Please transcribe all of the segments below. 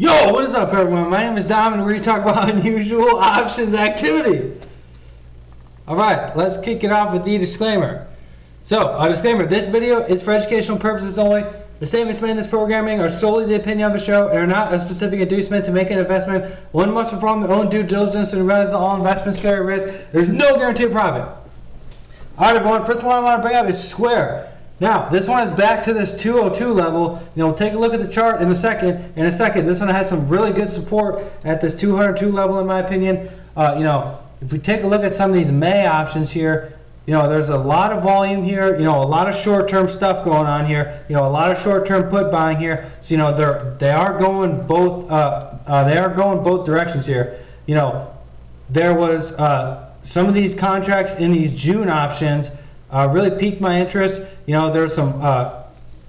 Yo, what is up, everyone? My name is Dom, and we're going to talk about unusual options activity. Alright, let's kick it off with the disclaimer. So, a disclaimer, this video is for educational purposes only. The statements made in this programming are solely the opinion of the show and are not a specific inducement to make an investment. One must perform their own due diligence and realize that all investments carry risk. There's no guarantee of profit. Alright, everyone, first one I want to bring up is Square. Now, this one is back to this 202 level. We'll take a look at the chart in a second. This one has some really good support at this 202 level, in my opinion. If we take a look at some of these May options here, there's a lot of volume here. A lot of short-term stuff going on here. A lot of short-term put buying here. So they are going both. They are going both directions here. There was some of these contracts in these June options really piqued my interest. There's some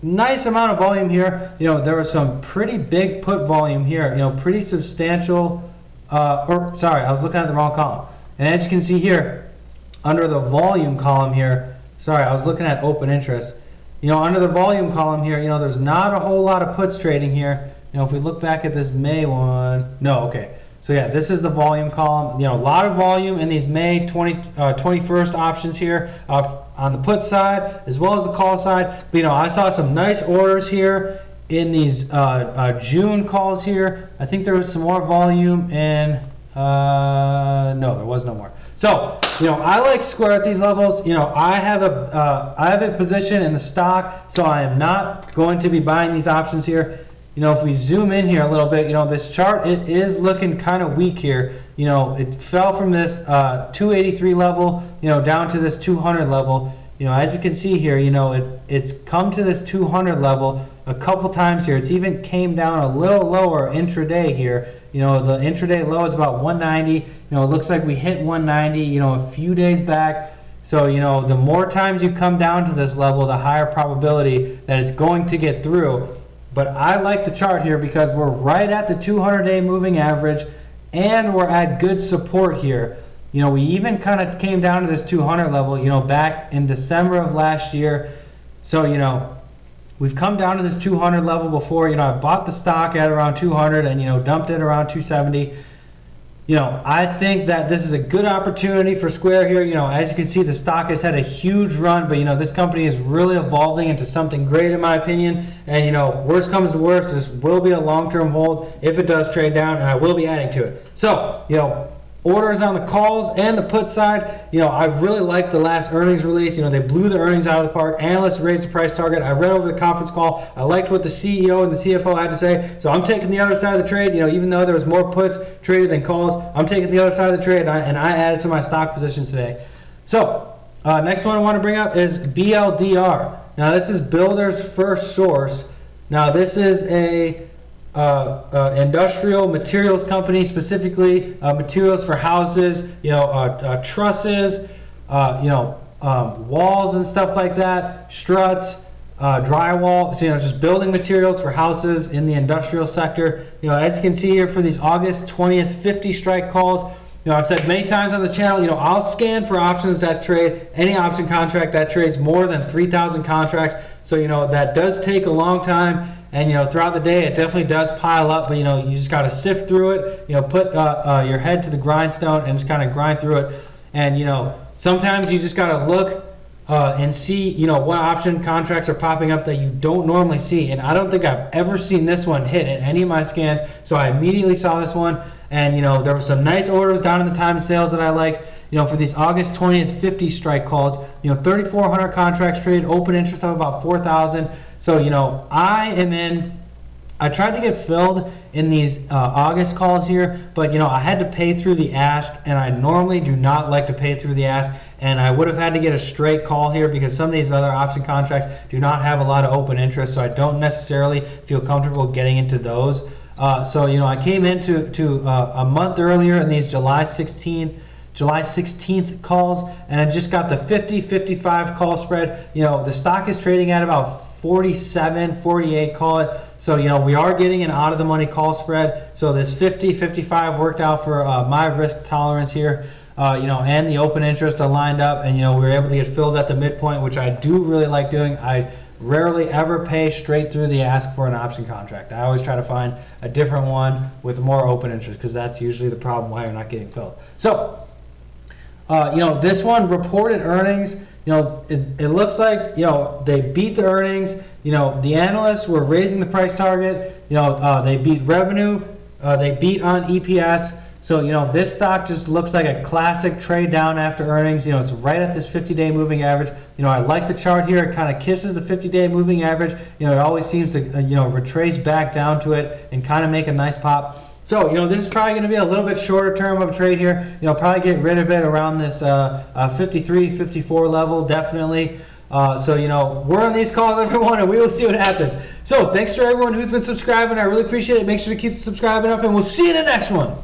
nice amount of volume here. There was some pretty big put volume here. Pretty substantial. Sorry, I was looking at the wrong column. And as you can see here, under the volume column here, sorry, I was looking at open interest. Under the volume column here, there's not a whole lot of puts trading here. If we look back at this May one, no, okay. So yeah, this is the volume column. A lot of volume in these May 21st options here on the put side as well as the call side. But I saw some nice orders here in these June calls here. I think there was some more volume in. No, there was no more. So I like Square at these levels. I have a position in the stock, so I am not going to be buying these options here. If we zoom in here a little bit, this chart, it is looking kind of weak here. It fell from this 283 level, down to this 200 level. As you can see here, it's come to this 200 level a couple times here. It's even came down a little lower intraday here. The intraday low is about 190. It looks like we hit 190, a few days back. So, the more times you come down to this level, the higher probability that it's going to get through. But I like the chart here because we're right at the 200-day moving average and we're at good support here. We even kind of came down to this 200 level, back in December of last year. So, we've come down to this 200 level before. I bought the stock at around 200 and, dumped it around 270. I think that this is a good opportunity for Square here. As you can see, the stock has had a huge run, but this company is really evolving into something great in my opinion. And worst comes to worst, this will be a long-term hold if it does trade down, and I will be adding to it. So, orders on the calls and the put side, I really liked the last earnings release. They blew the earnings out of the park. Analysts raised the price target. I read over the conference call. I liked what the CEO and the CFO had to say. So I'm taking the other side of the trade. Even though there was more puts traded than calls, I'm taking the other side of the trade, and I added to my stock position today. So next one I want to bring up is Bldr. Now this is Bldr's first source. Now this is a industrial materials company, specifically materials for houses, trusses, walls and stuff like that, struts, drywall, just building materials for houses in the industrial sector. As you can see here for these August 20th 50 strike calls, I've said many times on this channel, I'll scan for options that trade, any option contract that trades more than 3,000 contracts. So, that does take a long time. And throughout the day, it definitely does pile up. But you just got to sift through it. Put your head to the grindstone and just kind of grind through it. And sometimes you just got to look and see what option contracts are popping up that you don't normally see. And I don't think I've ever seen this one hit in any of my scans. So I immediately saw this one. And there were some nice orders down in the time sales that I liked. For these August 20th 50 strike calls, 3,400 contracts traded, open interest of about 4,000. So, I tried to get filled in these August calls here, but, I had to pay through the ask, and I normally do not like to pay through the ask, and I would have had to get a straight call here because some of these other option contracts do not have a lot of open interest, so I don't necessarily feel comfortable getting into those. I came into a month earlier in these July 16th calls, and I just got the 50-55 call spread. The stock is trading at about 47, 48, call it. So, we are getting an out of the money call spread. So this 50-55 worked out for my risk tolerance here. And the open interest aligned up, and we were able to get filled at the midpoint, which I do really like doing. I rarely ever pay straight through the ask for an option contract. I always try to find a different one with more open interest, because that's usually the problem why you're not getting filled. So, this one reported earnings. It looks like they beat the earnings. The analysts were raising the price target. They beat revenue. They beat on EPS. So, this stock just looks like a classic trade down after earnings. It's right at this 50-day moving average. I like the chart here. It kind of kisses the 50-day moving average. It always seems to, retrace back down to it and kind of make a nice pop. So, this is probably going to be a little bit shorter term of a trade here. Probably get rid of it around this 53, 54 level, definitely. So, we're on these calls, everyone, and we will see what happens. So, thanks to everyone who's been subscribing. I really appreciate it. Make sure to keep subscribing up, and we'll see you in the next one.